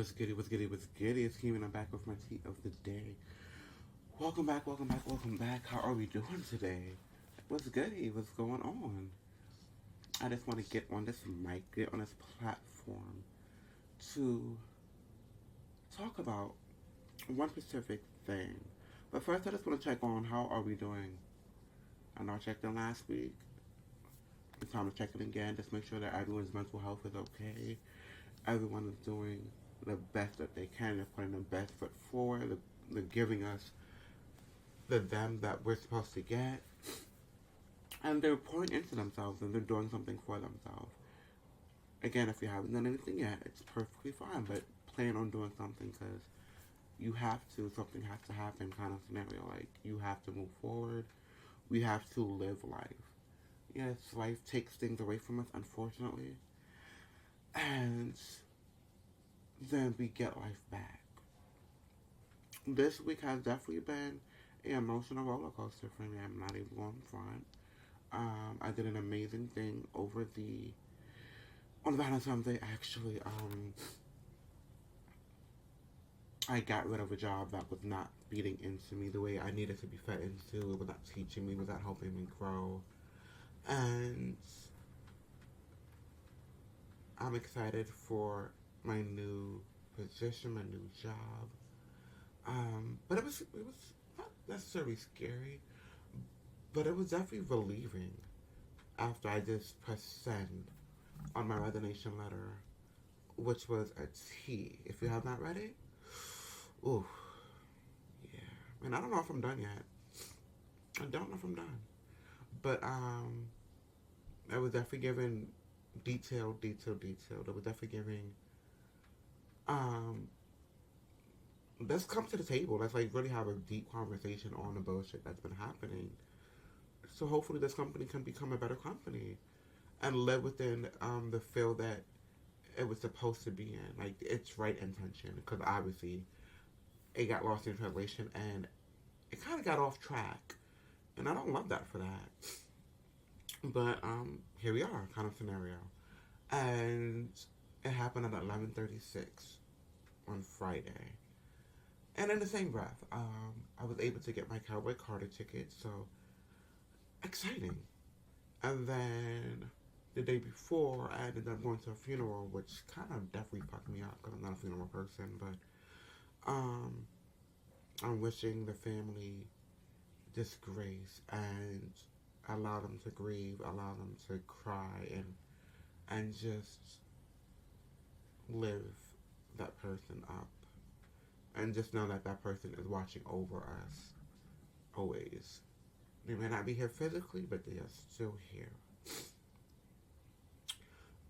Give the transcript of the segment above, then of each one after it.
What's goody, what's goody, what's goody? It's Keeman. I'm back with my tea of the day. Welcome back, welcome back, welcome back. How are we doing today? What's goody? What's going on? I just want to get on this mic, get on this platform to talk about one specific thing. But first, I just want to check on how are we doing. I know I checked in last week. It's time to check in again. Just make sure that everyone's mental health is okay. Everyone is doing the best that they can. They're putting the best foot forward. They're giving us the them that we're supposed to get. And they're pouring into themselves and they're doing something for themselves. Again, if you haven't done anything yet, it's perfectly fine, but plan on doing something because you have to, something has to happen kind of scenario. Like, you have to move forward. We have to live life. Yes, life takes things away from us, unfortunately. And then we get life back. This week has definitely been an emotional roller coaster for me. I'm not even going front. I did an amazing thing on Valentine's Day. Actually, I got rid of a job that was not feeding into me the way I needed to be fed into. It was not teaching me, it was not helping me grow, and I'm excited for my new position, my new job. But it was not necessarily scary, but it was definitely relieving after I just pressed send on my resignation letter, which was a T. If you have not read it, ooh, yeah. And I don't know if I'm done yet. I don't know if I'm done, but I was definitely giving detailed. It was definitely giving um let's come to the table. Let's like really have a deep conversation on the bullshit that's been happening. So hopefully this company can become a better company and live within the field that it was supposed to be in, like its right intention. Because obviously it got lost in translation and it kind of got off track, and I don't love that for that. But here we are, kind of scenario, and it happened at 11:36 on Friday. And in the same breath, I was able to get my Cowboy Carter ticket, so exciting. And then the day before, I ended up going to a funeral, which kind of definitely fucked me up because I'm not a funeral person. But I'm wishing the family this grace and allow them to grieve, allow them to cry, and just live that person up, and just know that that person is watching over us always. They may not be here physically, but they are still here.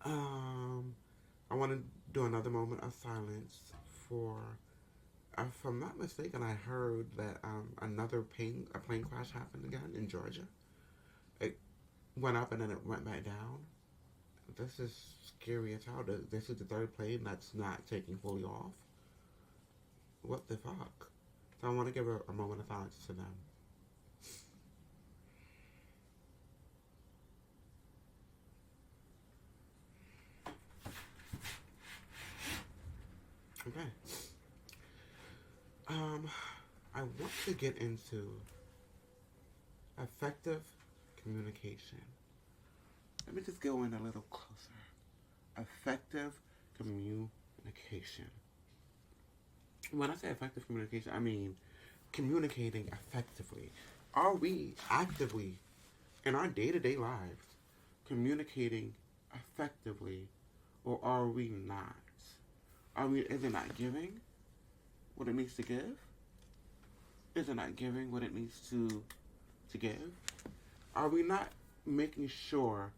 I want to do another moment of silence for, if I'm not mistaken, I heard that a plane crash happened again in Georgia. It went up and then it went back down. This is scary as hell. This is the third plane that's not taking fully off. What the fuck? So I want to give a moment of silence to them. Okay. I want to get into effective communication. Let me just go in a little closer. Effective communication. When I say effective communication, I mean communicating effectively. Are we actively, in our day-to-day lives, communicating effectively, or are we not? Is it not giving what it needs to give? Is it not giving what it needs to give? Are we not making sure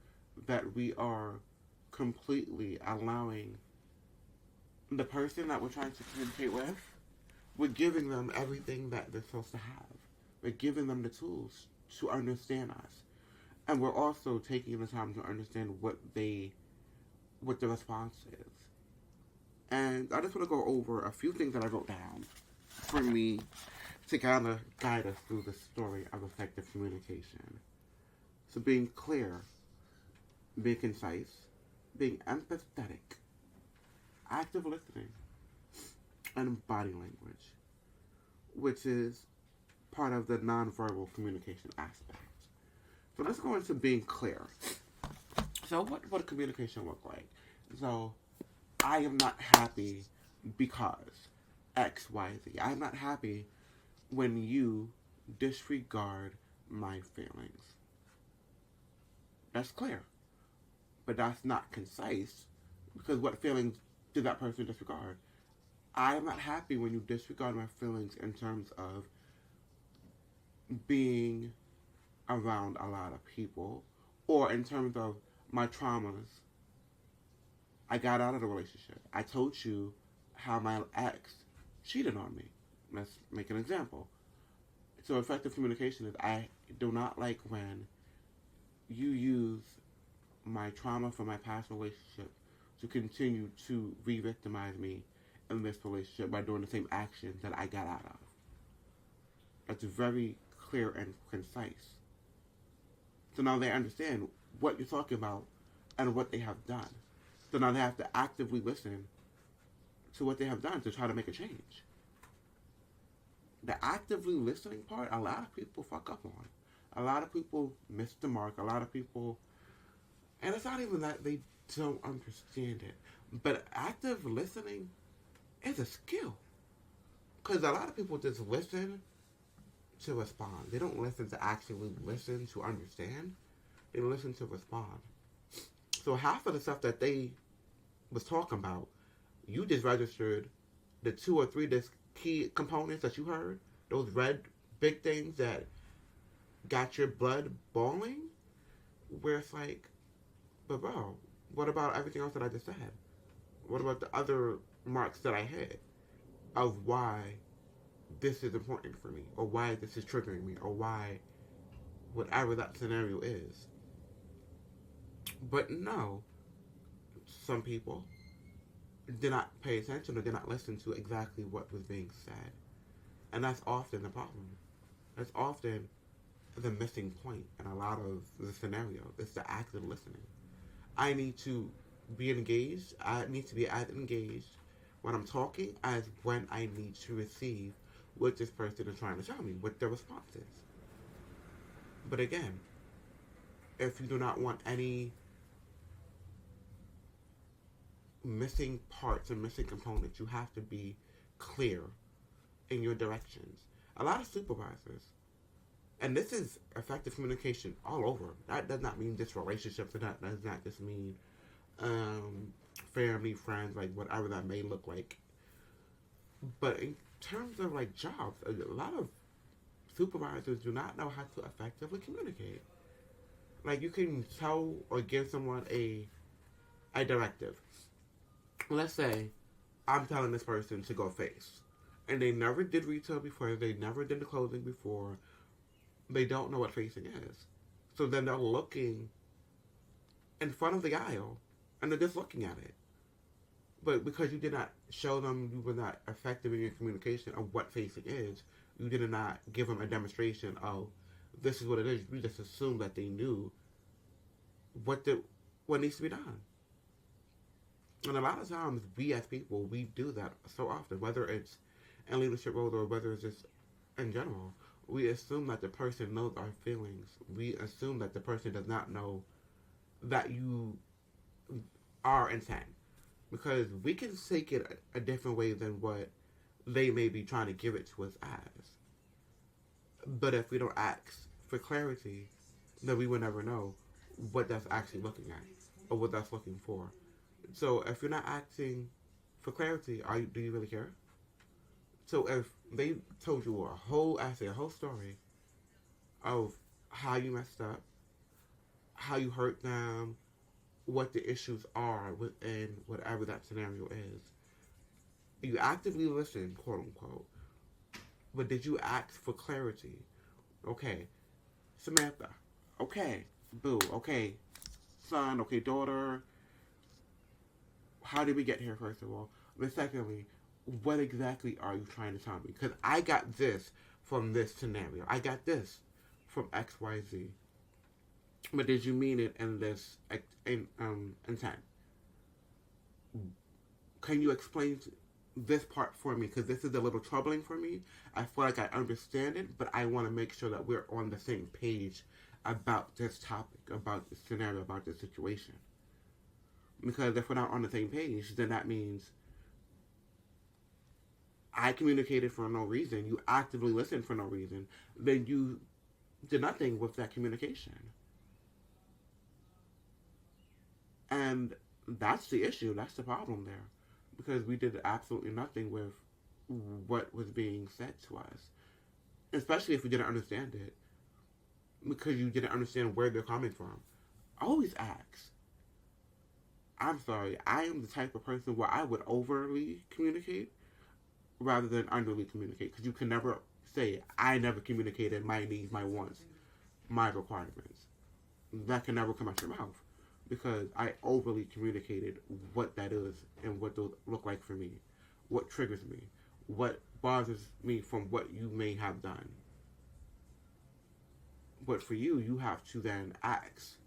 that we are completely allowing the person that we're trying to communicate with, we're giving them everything that they're supposed to have. We're giving them the tools to understand us. And we're also taking the time to understand what the response is. And I just want to go over a few things that I wrote down for me to kind of guide us through the story of effective communication. So being clear, being concise, being empathetic, active listening, and body language, which is part of the nonverbal communication aspect. So let's go into being clear. So what communication look like? So I am not happy because X, Y, Z. I'm not happy when you disregard my feelings. That's clear. But that's not concise because what feelings did that person disregard? I am not happy when you disregard my feelings in terms of being around a lot of people or in terms of my traumas. I got out of the relationship. I told you how my ex cheated on me. Let's make an example. So effective communication is I do not like when you use my trauma from my past relationship to continue to re-victimize me in this relationship by doing the same actions that I got out of. That's very clear and concise. So now they understand what you're talking about and what they have done. So now they have to actively listen to what they have done to try to make a change. The actively listening part, a lot of people fuck up on. A lot of people miss the mark. A lot of people, and it's not even that they don't understand it, but active listening is a skill. Because a lot of people just listen to respond. They don't listen to actually listen to understand. They listen to respond. So half of the stuff that they was talking about, you just registered the 2 or 3 disc key components that you heard. Those red big things that got your blood boiling. Where it's like, but bro, what about everything else that I just said? What about the other marks that I hit of why this is important for me, or why this is triggering me, or why whatever that scenario is? But no, some people did not pay attention or did not listen to exactly what was being said. And that's often the problem. That's often the missing point in a lot of the scenarios. It's the active listening. I need to be engaged. I need to be as engaged when I'm talking as when I need to receive what this person is trying to tell me, what their response is. But again, if you do not want any missing parts and missing components, you have to be clear in your directions. A lot of supervisors, and this is effective communication all over. That does not mean just relationships, and that does not just mean family, friends, like whatever that may look like. But in terms of like jobs, a lot of supervisors do not know how to effectively communicate. Like you can tell or give someone a directive. Let's say I'm telling this person to go face, and they never did retail before, they never did the closing before, they don't know what facing is. So then they're looking in front of the aisle, and they're just looking at it. But because you did not show them, you were not effective in your communication of what facing is, you did not give them a demonstration of this is what it is. You just assumed that they knew what needs to be done. And a lot of times, we as people, we do that so often, whether it's in leadership roles or whether it's just in general. We assume that the person knows our feelings. We assume that the person does not know that you are intent. Because we can take it a different way than what they may be trying to give it to us as. But if we don't ask for clarity, then we will never know what that's actually looking at or what that's looking for. So if you're not asking for clarity, do you really care? So if they told you a whole story of how you messed up, how you hurt them, what the issues are within whatever that scenario is, you actively listen, quote unquote, but did you ask for clarity? Okay, Samantha. Okay, boo. Okay, son. Okay, daughter. How did we get here, first of all? But secondly, what exactly are you trying to tell me? Because I got this from this scenario. I got this from XYZ. But did you mean it in this intent? Can you explain this part for me because this is a little troubling for me. I feel like I understand it, but I want to make sure that we're on the same page about this topic, about this scenario, about this situation. Because if we're not on the same page, then that means I communicated for no reason, you actively listened for no reason, then you did nothing with that communication. And that's the issue, that's the problem there. Because we did absolutely nothing with what was being said to us. Especially if we didn't understand it. Because you didn't understand where they're coming from. Always ask. I'm sorry, I am the type of person where I would overly communicate rather than underly communicate. Because you can never say, I never communicated my needs, my wants, my requirements. That can never come out your mouth. Because I overly communicated what that is and what those look like for me. What triggers me. What bothers me from what you may have done. But for you, you have to then ask.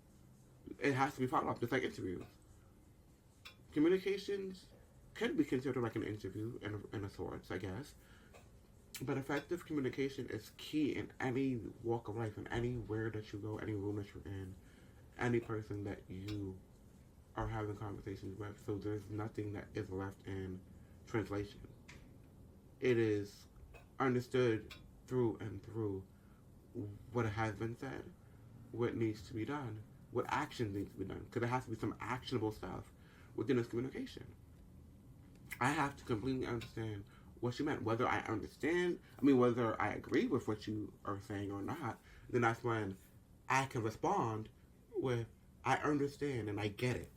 It has to be followed up, just like interviews. Communications can be considered like an interview in a sorts, I guess. But effective communication is key in any walk of life, in anywhere that you go, any room that you're in, any person that you are having conversations with. So there's nothing that is left in translation. It is understood through and through what has been said, what needs to be done, what actions need to be done. Because there has to be some actionable stuff within this communication. I have to completely understand what you meant. Whether I understand, whether I agree with what you are saying or not, then that's when I can respond with, I understand and I get it.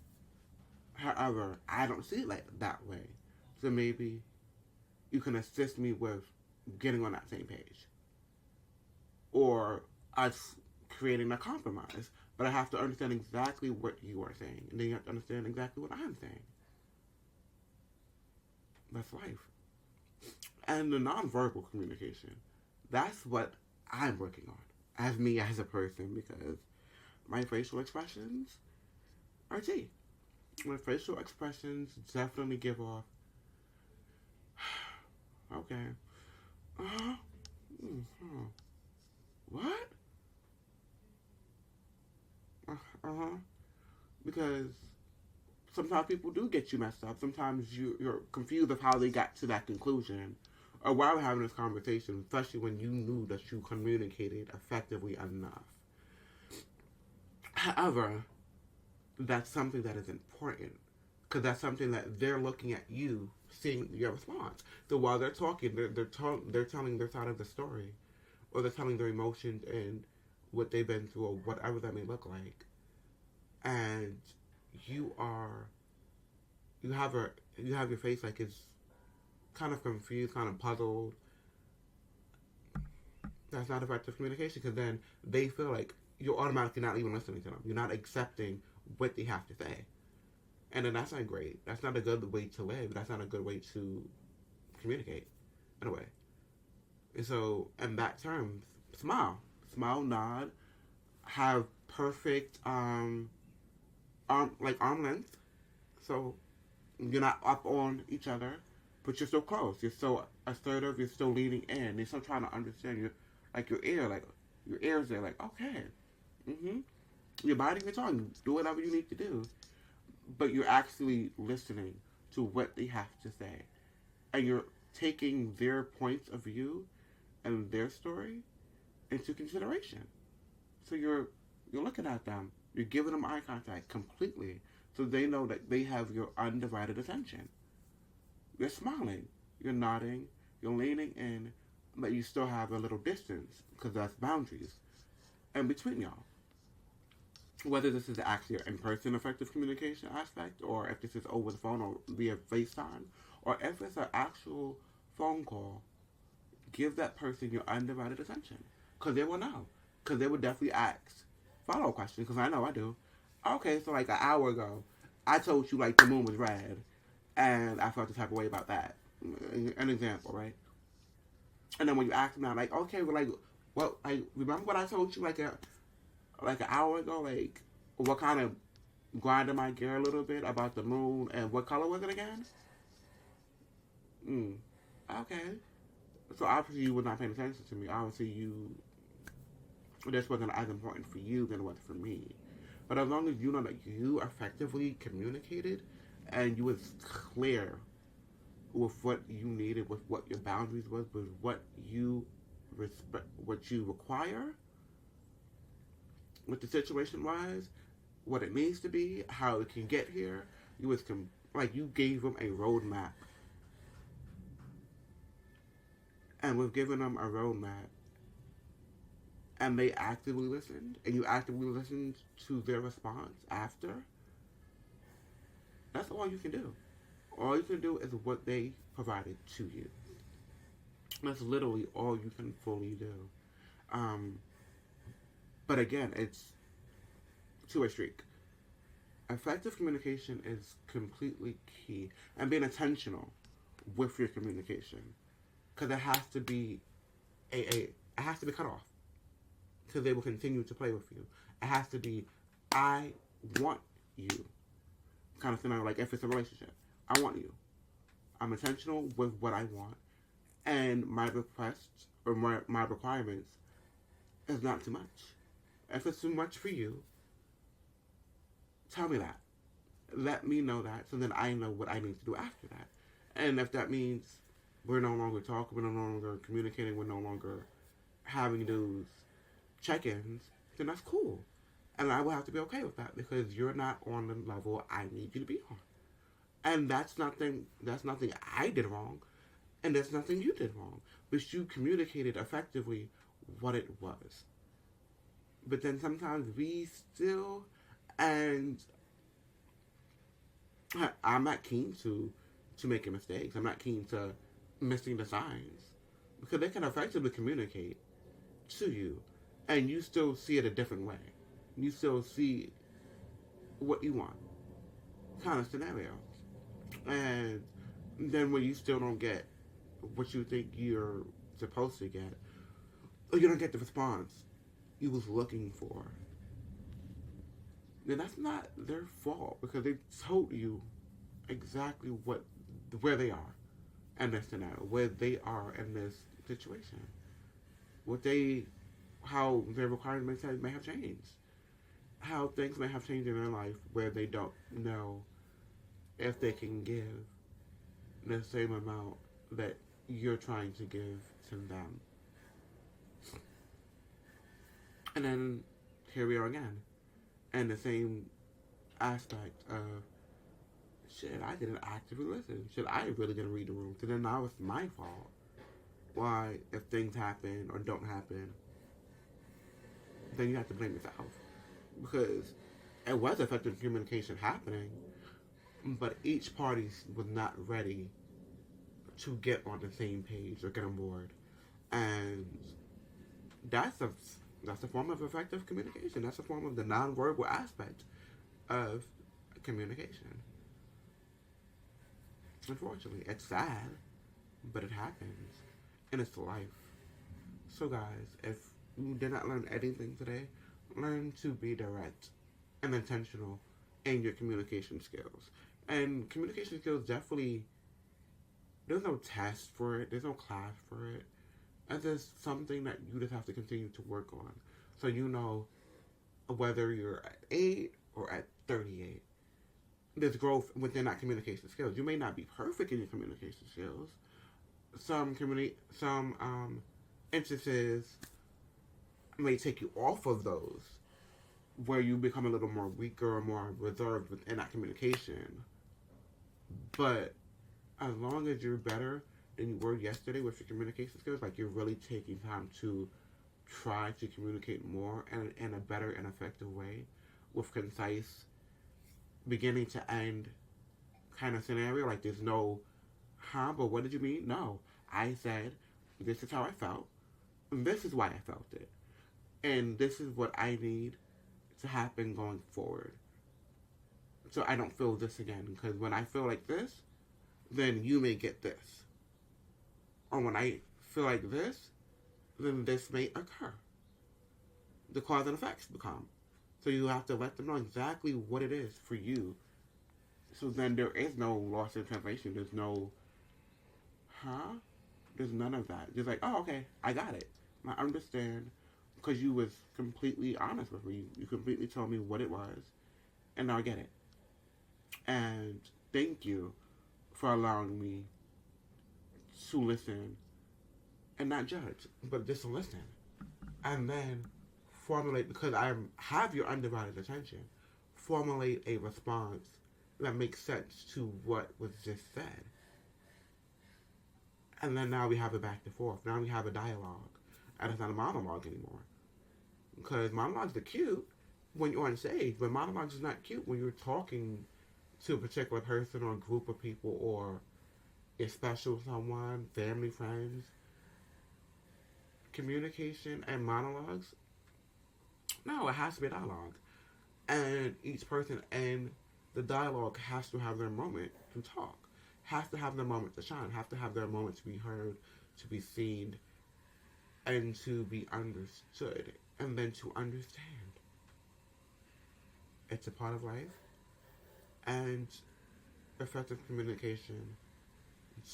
However, I don't see it like that way. So maybe you can assist me with getting on that same page. Or us creating a compromise. But I have to understand exactly what you are saying. And then you have to understand exactly what I'm saying. That's life. And the nonverbal communication, that's what I'm working on. As me, as a person, because my facial expressions are T. My facial expressions definitely give off, okay, what? Uh-huh. Because sometimes people do get you messed up. Sometimes you're confused of how they got to that conclusion. Or why we're having this conversation, especially when you knew that you communicated effectively enough. However, that's something that is important. Because that's something that they're looking at you, seeing your response. So while they're talking, they're telling their side of the story. Or they're telling their emotions and what they've been through, or whatever that may look like. And you have your face like it's kind of confused, kind of puzzled. That's not effective communication, because then they feel like you're automatically not even listening to them. You're not accepting what they have to say. And then that's not great. That's not a good way to live. That's not a good way to communicate, in a way. And so, in that term, smile. Smile, nod, have perfect arm length. So you're not up on each other, but you're so close. You're so assertive. You're still leaning in. You're still trying to understand. Your ears there, like, okay, You're biting your tongue. Do whatever you need to do, but you're actually listening to what they have to say, and you're taking their points of view and their story into consideration. So you're looking at them. You're giving them eye contact completely, so they know that they have your undivided attention. You're smiling. You're nodding. You're leaning in, but you still have a little distance, because that's boundaries in between y'all. Whether this is actually an in-person effective communication aspect, or if this is over the phone or via FaceTime, or if it's an actual phone call, give that person your undivided attention. Because they will know. Because they will definitely ask follow-up questions, because I know I do. Okay, so like an hour ago, I told you like the moon was red, and I felt the type of way about that. An example, right? And then when you ask me, I'm like, okay, well, like, well, like, remember what I told you like an hour ago? Like, what kind of grinded my gear a little bit about the moon, and what color was it again? Mm. Okay. So obviously you were not paying attention to me. Obviously this wasn't as important for you than it was for me. But as long as you know that you effectively communicated and you was clear with what you needed, with what your boundaries was, with what you respect, what you require, what the situation was, what it needs to be, how it can get here. You was like you gave them a roadmap, and with giving them a roadmap, and they actively listened, and you actively listened to their response after. That's all you can do. All you can do is what they provided to you. That's literally all you can fully do. Um, but again, it's two-way streak. Effective communication is completely key, and being intentional with your communication, because it has to be it has to be cut off, because they will continue to play with you. It has to be, I want you, kind of scenario. Like if it's a relationship, I want you. I'm intentional with what I want, and my requests or my requirements is not too much. If it's too much for you, tell me that. Let me know that, so then I know what I need to do after that. And if that means we're no longer talking, we're no longer communicating, we're no longer having those check-ins, then that's cool. And I will have to be okay with that because you're not on the level I need you to be on. And that's nothing I did wrong, and that's nothing you did wrong. But you communicated effectively what it was. But then sometimes we still, and I'm not keen to making mistakes. I'm not keen to missing the signs because they can effectively communicate to you, and you still see it a different way. You still see what you want, kind of scenario. And then when you still don't get what you think you're supposed to get, or you don't get the response you was looking for, then that's not their fault because they told you exactly where they are in this scenario, where they are in this situation, how their requirements may have changed, how things may have changed in their life where they don't know if they can give the same amount that you're trying to give to them. And then here we are again, and the same aspect of shit. I didn't actively listen. Shit, I really didn't read the room. So then now it's my fault. Why, if things happen or don't happen, then you have to blame yourself because it was effective communication happening, but each party was not ready to get on the same page or get on board, and that's a form of effective communication. That's a form of the nonverbal aspect of communication. Unfortunately, it's sad, but it happens, and it's life. So, guys, if you did not learn anything today, learn to be direct and intentional in your communication skills. And communication skills definitely, there's no test for it, there's no class for it. And there's something that you just have to continue to work on. So you know whether you're at 8 or at 38. There's growth within that communication skills. You may not be perfect in your communication skills. Some instances may take you off of those, where you become a little more weaker or more reserved within that communication. But as long as you're better than you were yesterday with your communication skills, like you're really taking time to try to communicate more in a better and effective way with concise beginning to end kind of scenario. Like there's no, but what did you mean? No. I said, this is how I felt. And this is why I felt it. And this is what I need to happen going forward. So I don't feel this again. Because when I feel like this, then you may get this. Or when I feel like this, then this may occur. The cause and effects become. So you have to let them know exactly what it is for you. So then there is no loss in translation. There's no huh? There's none of that. Just like, oh, okay, I got it. I understand. Because you was completely honest with me. You completely told me what it was. And now I get it. And thank you for allowing me to listen and not judge, but just listen. And then formulate, because I have your undivided attention, formulate a response that makes sense to what was just said. And then now we have a back and forth. Now we have a dialogue. And it's not a monologue anymore. Because monologues are cute when you're on stage, but monologues is not cute when you're talking to a particular person or a group of people or a special someone, family, friends. Communication and monologues, no, it has to be a dialogue. And each person in the dialogue has to have their moment to talk, has to have their moment to shine, have to have their moment to be heard, to be seen, and to be understood, and then to understand. It's a part of life, and effective communication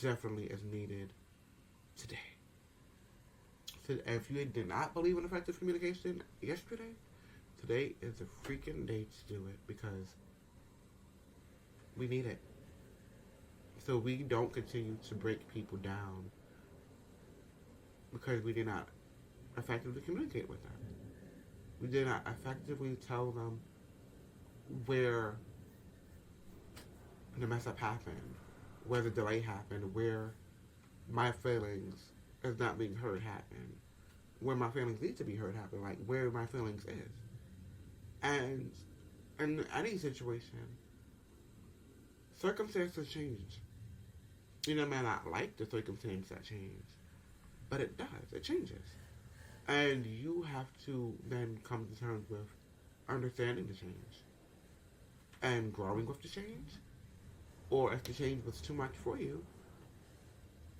definitely is needed today. So if you did not believe in effective communication yesterday, today is the freaking day to do it because we need it. So we don't continue to break people down because we did not effectively communicate with them. We did not effectively tell them where the mess up happened, where the delay happened, where my feelings is not being heard happen, where my feelings need to be heard happen, like where my feelings is. And in any situation, circumstances change. You know, may not like the circumstance that change, but it does. It changes. And you have to then come to terms with understanding the change and growing with the change. Or if the change was too much for you,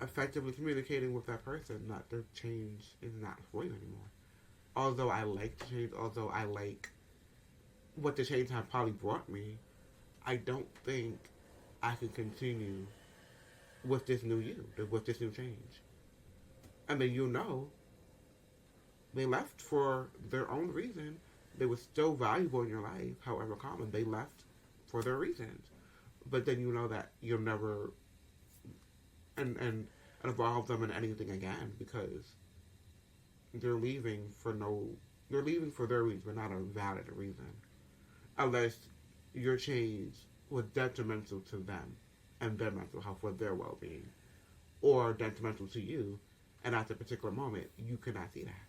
effectively communicating with that person that the change is not for you anymore. Although I like the change, although I like what the change have probably brought me, I don't think I can continue with this new you, with this new change. I mean, you know, they left for their own reason. They were still valuable in your life, however common. They left for their reasons. But then you know that you'll never and involve them in anything again because they're leaving for they're leaving for their reason, but not a valid reason. Unless your change was detrimental to them and their mental health or their well-being, or detrimental to you, and at the particular moment, you cannot see that.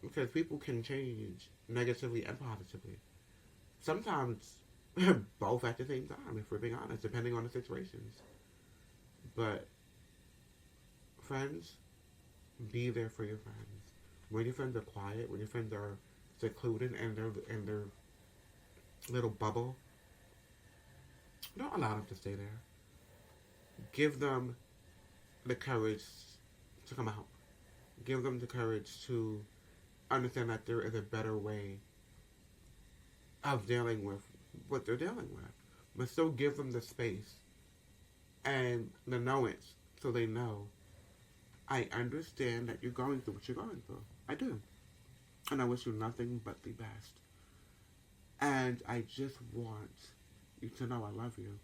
Because people can change negatively and positively. Sometimes both at the same time, if we're being honest, depending on the situations. But friends, be there for your friends. When your friends are quiet, when your friends are secluded in their little bubble, don't allow them to stay there. Give them the courage to come out. Give them the courage to understand that there is a better way of dealing with what they're dealing with. But still give them the space and the knowledge so they know, I understand that you're going through what you're going through. I do. And I wish you nothing but the best. And I just want you to know I love you.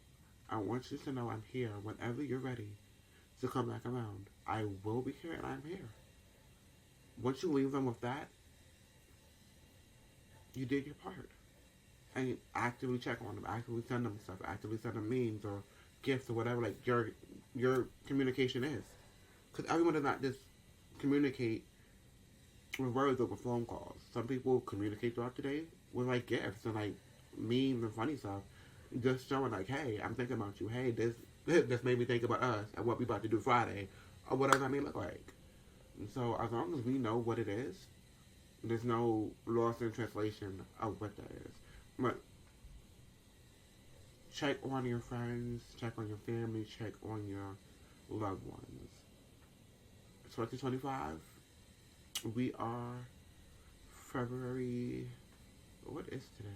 I want you to know I'm here whenever you're ready to come back around. I will be here and I'm here. Once you leave them with that, you did your part. And you actively check on them, actively send them stuff, actively send them memes or gifts or whatever like your communication is. Because everyone does not just communicate with words over phone calls. Some people communicate throughout the day with like gifts and like memes and funny stuff. Just showing like, hey, I'm thinking about you. Hey, this made me think about us and what we about to do Friday. Or whatever that may look like. And so as long as we know what it is, there's no loss in translation of what that is. But check on your friends, check on your family, check on your loved ones. 2025, we are February, what is today?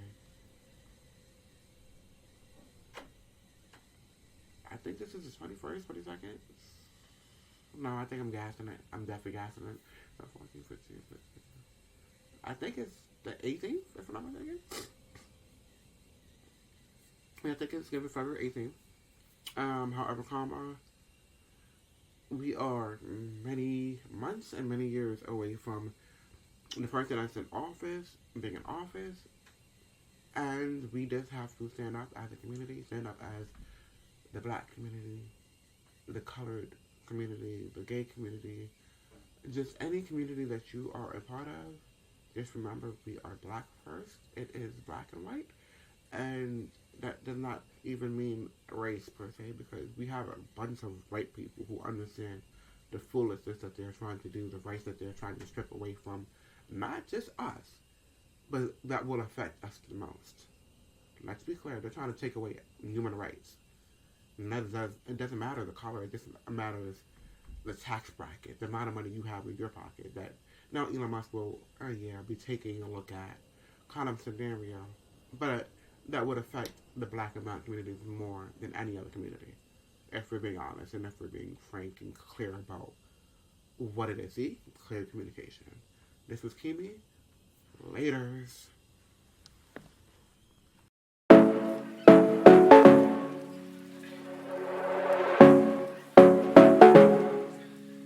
I think this is the 21st, 22nd. No, I think I'm gassing it. I'm definitely gassing it. So 14, 15, 16. I think it's the 18th, if I'm not mistaken. Yeah, I think it's given February 18th. However, we are many months and many years away from the person that's in office, being in office, and we just have to stand up as a community, stand up as the black community, the colored community, the gay community, just any community that you are a part of. Just remember, we are black first. It is black and white, and that does not even mean race per se, because we have a bunch of white people who understand the foolishness that they're trying to do, the rights that they're trying to strip away from not just us, but that will affect us the most. Let's be clear, they're trying to take away human rights. And it doesn't matter the color, it just matters the tax bracket, the amount of money you have in your pocket. That now Elon Musk will, be taking a look at kind of scenario, but that would affect the black and brown communities more than any other community, if we're being honest and if we're being frank and clear about what it is. See, clear communication. This was Kimi. Laters.